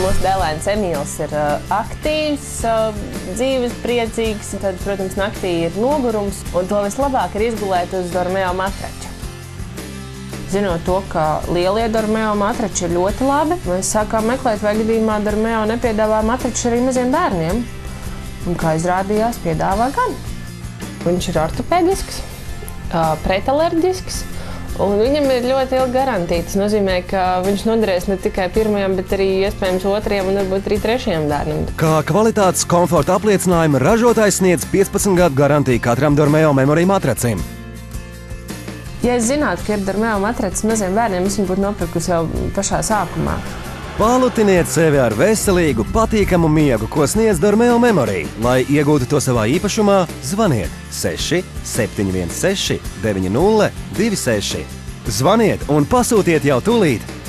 Mūsu dēlēns Emīls ir aktīvs, dzīves priecīgs, tad, protams, naktī ir nogurums, un to vislabāk ir izgulēt uz Dormeo matrača. Zinot to, ka lielie Dormeo matrači ir ļoti labi, mēs sākām meklēt, vai gadījumā Dormeo nepiedāvā matračus arī maziem bērniem. Un, kā izrādījās, piedāvā gan. Viņš ir ortopēdisks, pretalerģisks, un viņam ir ļoti ilga garantija. Tas nozīmē, ka viņš noderēs ne tikai pirmajam, bet arī iespējams otrajam un varbūt arī trešajam bērnam. Kā kvalitātes komforta apliecinājumu ražotājs sniedz 15 gadu garantiju katram Dormeo Memory matracim. Ja es zinātu, ka ir Dormeo matracis maziem bērniem, es viņu būtu nopirkusi jau pašā sākumā. Palutiniet sevi ar veselīgu, patīkamu miegu, ko sniedz Dormeo Memory. Lai iegūtu to savā īpašumā, zvaniet 6 716 90 26. Zvaniet un pasūtiet jau tūlīt!